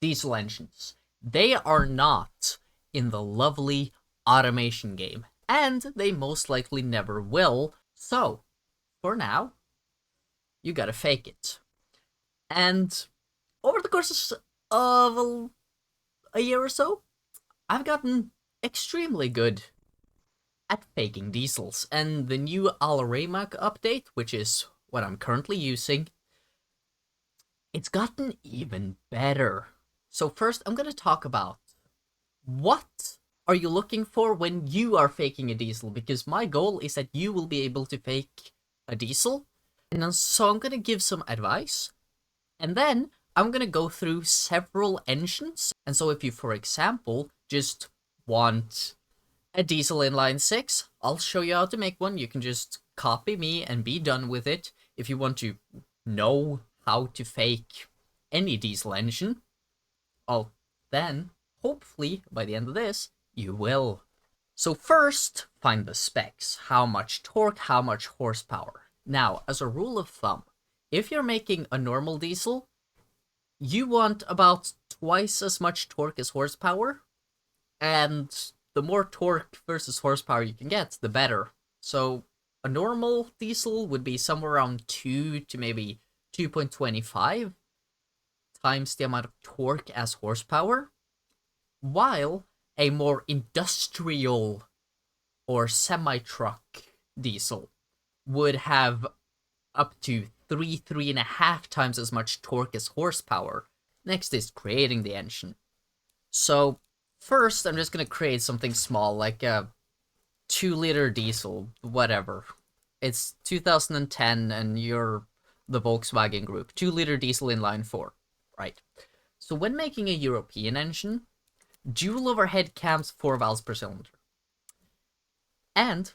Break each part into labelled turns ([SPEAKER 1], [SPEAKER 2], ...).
[SPEAKER 1] diesel engines. They are not in the lovely automation game, and they most likely never will. So, for now, you gotta fake it. And over the course of a year or so, I've gotten extremely good at faking diesels, and the new Alremac update, which is what I'm currently using, it's gotten even better. So first, I'm gonna talk about what are you looking for when you are faking a diesel, because my goal is that you will be able to fake a diesel. And so I'm gonna give some advice, and then I'm gonna go through several engines. And so if you, for example, just want a diesel inline 6, I'll show you how to make one. You can just copy me and be done with it. If you want to know how to fake any diesel engine, well, then hopefully by the end of this, you will. So first, find the specs. How much torque, how much horsepower. Now, as a rule of thumb, if you're making a normal diesel, you want about twice as much torque as horsepower, and the more torque versus horsepower you can get, the better. So a normal diesel would be somewhere around 2 to maybe 2.25 times the amount of torque as horsepower, while a more industrial or semi-truck diesel would have up to 3.5 times as much torque as horsepower. Next is creating the engine. So first, I'm just gonna create something small, like a 2-liter diesel, whatever. It's 2010 and you're the Volkswagen Group. 2-liter diesel inline 4, right? So when making a European engine, dual overhead cams, 4 valves per cylinder. And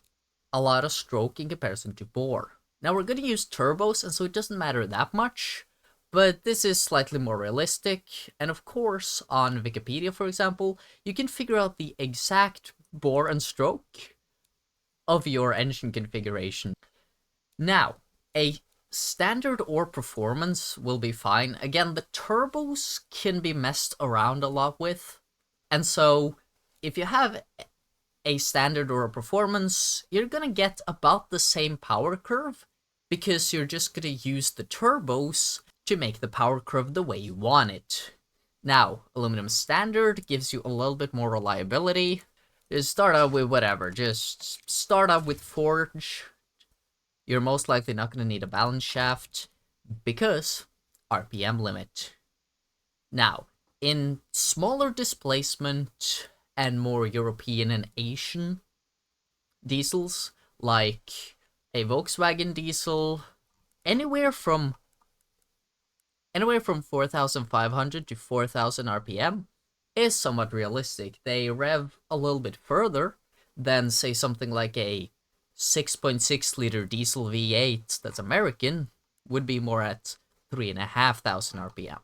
[SPEAKER 1] a lot of stroke in comparison to bore. Now we're going to use turbos, and so it doesn't matter that much, but this is slightly more realistic. And of course, on Wikipedia, for example, you can figure out the exact bore and stroke of your engine configuration. Now, a standard or performance will be fine. Again, the turbos can be messed around a lot with, and so if you have a standard or a performance, you're gonna get about the same power curve, because you're just gonna use the turbos to make the power curve the way you want it. Now, aluminum standard gives you a little bit more reliability. Just start out with whatever, just start out with forge. You're most likely not gonna need a balance shaft, because RPM limit. Now, in smaller displacement and more European and Asian diesels, like a Volkswagen diesel, anywhere from 4,500 to 4,000 RPM is somewhat realistic. They rev a little bit further than, say, something like a 6.6-liter diesel V8 that's American would be more at 3,500 RPM.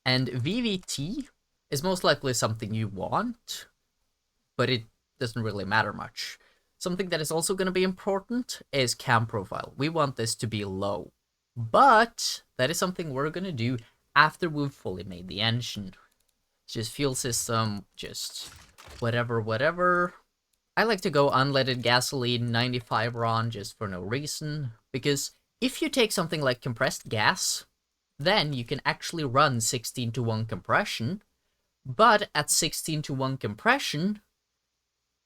[SPEAKER 1] And VVT is most likely something you want, but it doesn't really matter much. Something that is also going to be important is cam profile. We want this to be low, but that is something we're going to do after we've fully made the engine. Just fuel system, just whatever. I like to go unleaded gasoline 95 RON just for no reason, because if you take something like compressed gas, then you can actually run 16:1 compression, but at 16:1 compression,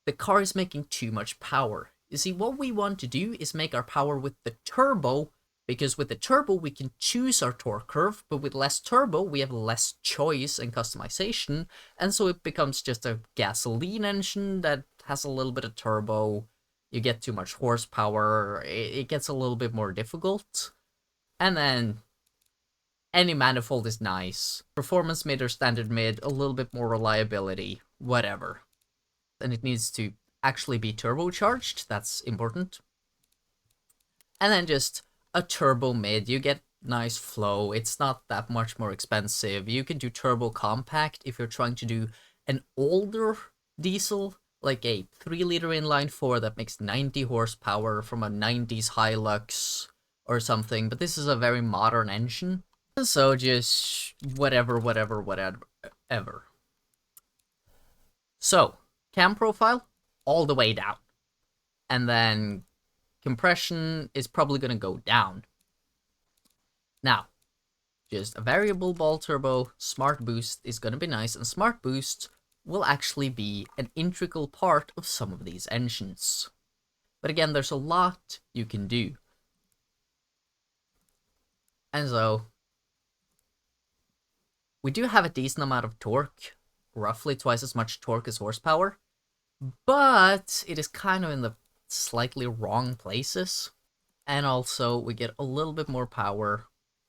[SPEAKER 1] the car is making too much power. You see, what we want to do is make our power with the turbo, because with the turbo we can choose our torque curve, but with less turbo we have less choice and customization, and so it becomes just a gasoline engine that has a little bit of turbo. You get too much horsepower, it gets a little bit more difficult. And then any manifold is nice. Performance mid or standard mid, a little bit more reliability, whatever. And it needs to actually be turbocharged, that's important. And then just a turbo mid, you get nice flow, it's not that much more expensive. You can do turbo compact if you're trying to do an older diesel, like a 3-liter inline 4 that makes 90 horsepower from a 90s Hilux or something, but this is a very modern engine. So just whatever. So, cam profile, all the way down. And then compression is probably going to go down. Now, just a variable ball turbo, smart boost is going to be nice, and smart boost will actually be an integral part of some of these engines. But again, there's a lot you can do. And so, we do have a decent amount of torque, roughly twice as much torque as horsepower, but it is kind of in the slightly wrong places. And also, we get a little bit more power,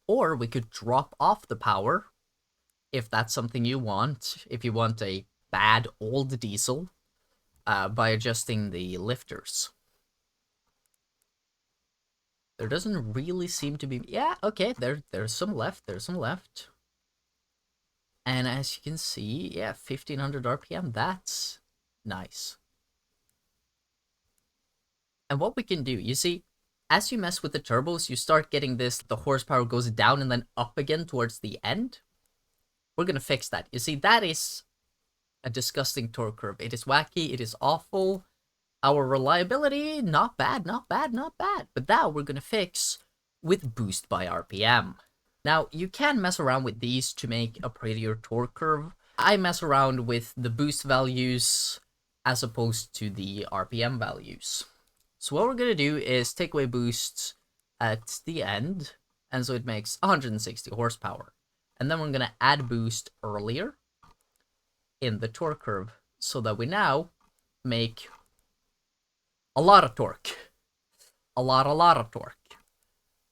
[SPEAKER 1] or we could drop off the power, if that's something you want, if you want a bad old diesel, by adjusting the lifters. There doesn't really seem to be... Yeah, okay, there's some left, And as you can see, yeah, 1500 RPM, that's nice. And what we can do, you see, as you mess with the turbos, you start getting this, the horsepower goes down and then up again towards the end. We're gonna fix that. You see, that is a disgusting torque curve. It is wacky, it is awful. Our reliability, not bad. But that we're gonna fix with boost by RPM. Now, you can mess around with these to make a prettier torque curve. I mess around with the boost values as opposed to the RPM values. So what we're gonna do is take away boost at the end, and so it makes 160 horsepower. And then we're gonna add boost earlier in the torque curve, so that we now make a lot of torque. A lot of torque.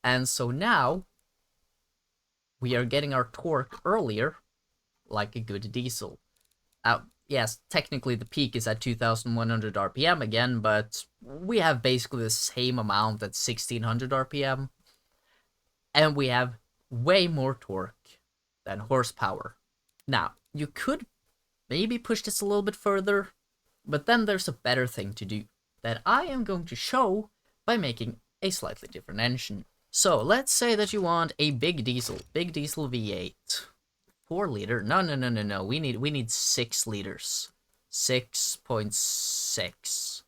[SPEAKER 1] And so now, we are getting our torque earlier, like a good diesel. Yes, technically the peak is at 2100 RPM again, but we have basically the same amount at 1600 RPM. And we have way more torque than horsepower. Now, you could maybe push this a little bit further, but then there's a better thing to do that I am going to show by making a slightly different engine. So let's say that you want a big diesel V8, 4 liter. No. We need 6 liters, 6.6,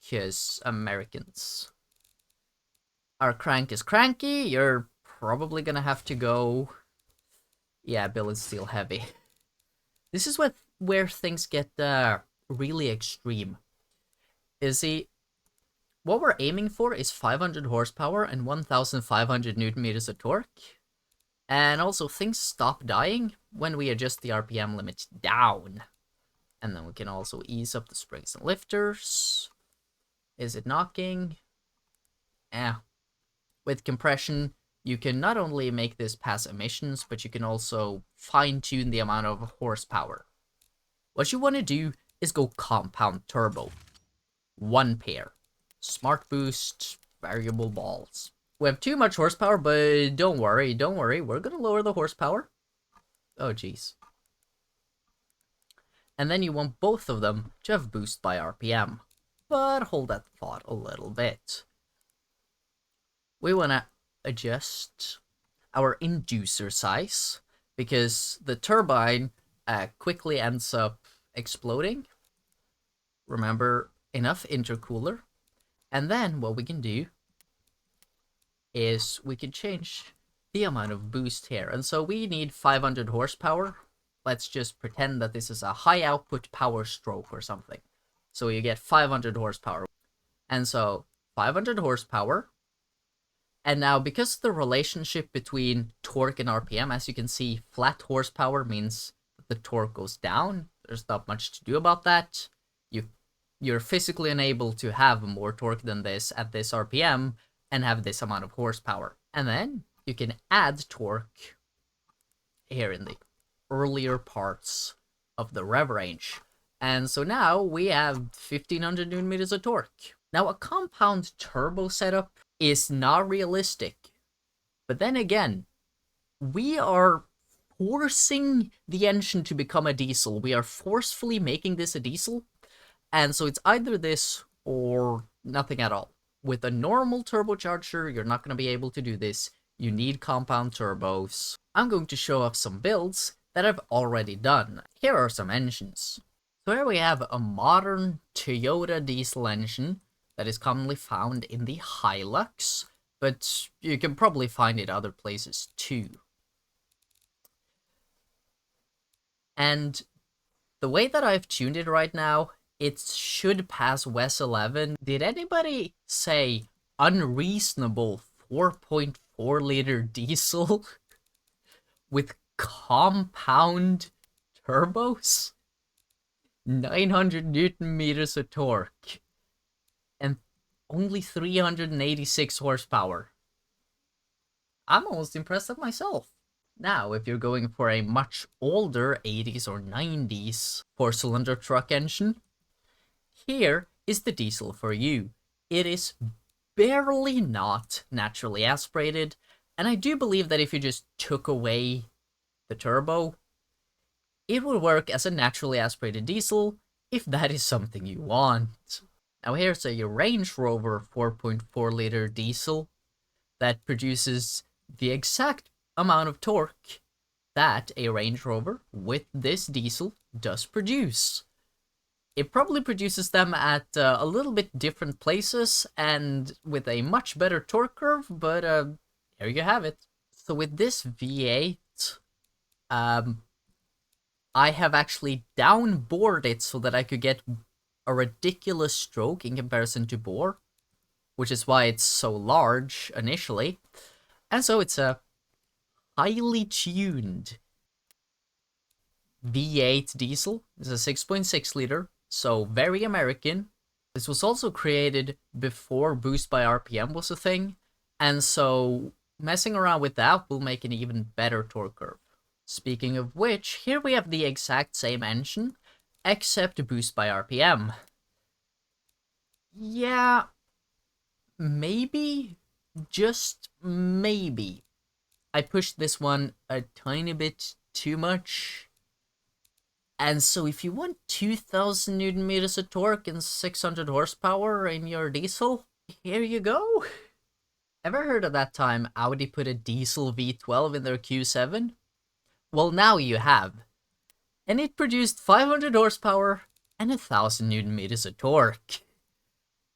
[SPEAKER 1] because Americans. Our crank is cranky. You're probably gonna have to go. Yeah, billet steel heavy. This is where things get really extreme. You see, what we're aiming for is 500 horsepower and 1,500 newton meters of torque. And also, things stop dying when we adjust the RPM limit down. And then we can also ease up the springs and lifters. Is it knocking? With compression, you can not only make this pass emissions, but you can also fine-tune the amount of horsepower. What you want to do is go compound turbo. 1 pair. Smart boost, variable balls. We have too much horsepower, but don't worry. We're gonna lower the horsepower. Oh, jeez. And then you want both of them to have boost by RPM. But hold that thought a little bit. We wanna adjust our inducer size, because the turbine quickly ends up exploding. Remember, enough intercooler. And then what we can do is we can change the amount of boost here. And so we need 500 horsepower. Let's just pretend that this is a high output power stroke or something. So you get 500 horsepower. And so 500 horsepower. And now, because of the relationship between torque and RPM, as you can see, flat horsepower means that the torque goes down. There's not much to do about that. You're physically unable to have more torque than this at this RPM and have this amount of horsepower. And then you can add torque here in the earlier parts of the rev range. And so now we have 1500 newton meters of torque. Now, a compound turbo setup is not realistic. But then again, we are forcing the engine to become a diesel. We are forcefully making this a diesel. And so it's either this or nothing at all. With a normal turbocharger, you're not going to be able to do this. you need compound turbos. I'm going to show off some builds that I've already done. Here are some engines. So here we have a modern Toyota diesel engine that is commonly found in the Hilux, but you can probably find it other places too. And the way that I've tuned it right now, it should pass WES 11. Did anybody say unreasonable 4.4 liter diesel with compound turbos? 900 Newton meters of torque and only 386 horsepower. I'm almost impressed with myself. Now, if you're going for a much older 80s or 90s 4-cylinder truck engine, here is the diesel for you. It is barely not naturally aspirated, and I do believe that if you just took away the turbo, it would work as a naturally aspirated diesel if that is something you want. Now here's a Range Rover 4.4 liter diesel that produces the exact amount of torque that a Range Rover with this diesel does produce. It probably produces them at a little bit different places and with a much better torque curve, but there you have it. So with this V8, I have actually downbored it so that I could get a ridiculous stroke in comparison to bore, which is why it's so large initially. And so it's a highly tuned V8 diesel. It's a 6.6 liter, so very American. This was also created before boost by RPM was a thing, and so messing around with that will make an even better torque curve. Speaking of which, here we have the exact same engine, except boost by RPM. Yeah, maybe, just maybe, I pushed this one a tiny bit too much. And so if you want 2000 Newton meters of torque and 600 horsepower in your diesel, here you go. Ever heard of that time Audi put a diesel V12 in their Q7? Well, now you have. And it produced 500 horsepower and 1000 Newton meters of torque.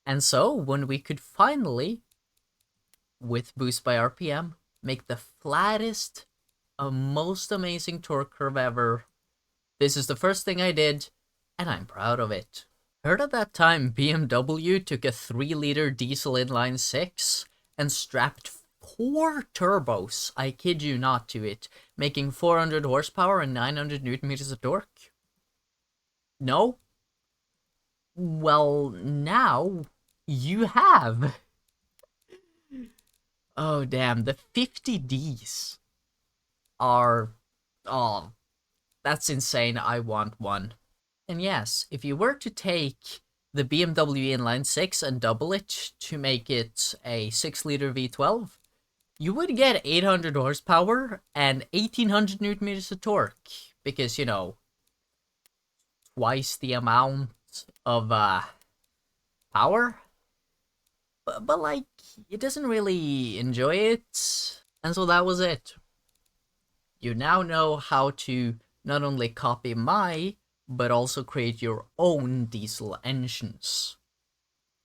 [SPEAKER 1] And so, when we could finally, with boost by RPM, make the flattest, most amazing torque curve ever, this is the first thing I did, and I'm proud of it. Heard of that time BMW took a 3-liter diesel inline 6 and strapped 4 turbos, I kid you not, to it, making 400 horsepower and 900 Newton meters of torque? No? Well, now you have. Oh, damn, the 50Ds are... oh, that's insane, I want one. And yes, if you were to take the BMW inline 6 and double it to make it a 6-liter V12, you would get 800 horsepower and 1800 Newton meters of torque, because, you know, twice the amount of power. But like, it doesn't really enjoy it, and so that was it. You now know how to not only copy my, but also create your own diesel engines.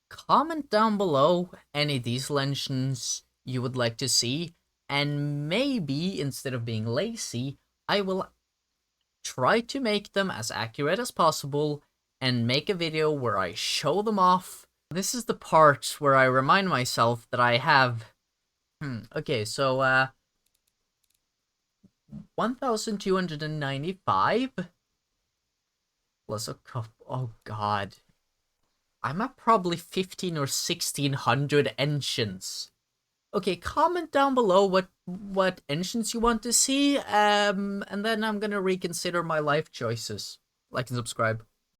[SPEAKER 1] Comment down below any diesel engines you would like to see, and maybe, instead of being lazy, I will try to make them as accurate as possible and make a video where I show them off. This is the part where I remind myself that I have... okay, so, 1,295 plus a couple... oh god. I'm at probably 15 or 1600 engines. Okay, comment down below what engines you want to see, and then I'm gonna reconsider my life choices. Like and subscribe.